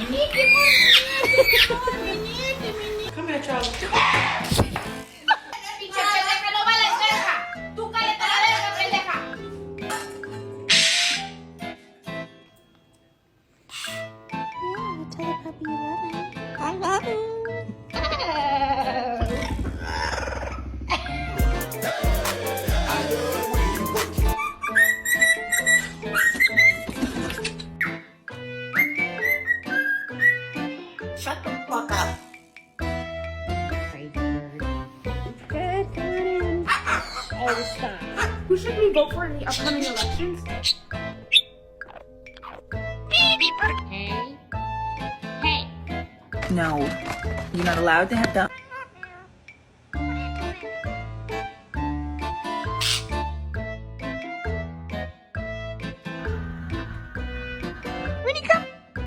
Come here, Charlie. Tell the puppy you love him. I love him. Shut the fuck up. Good morning. Oh, stop. Who should we vote for in the upcoming elections? No, you're not allowed to have that.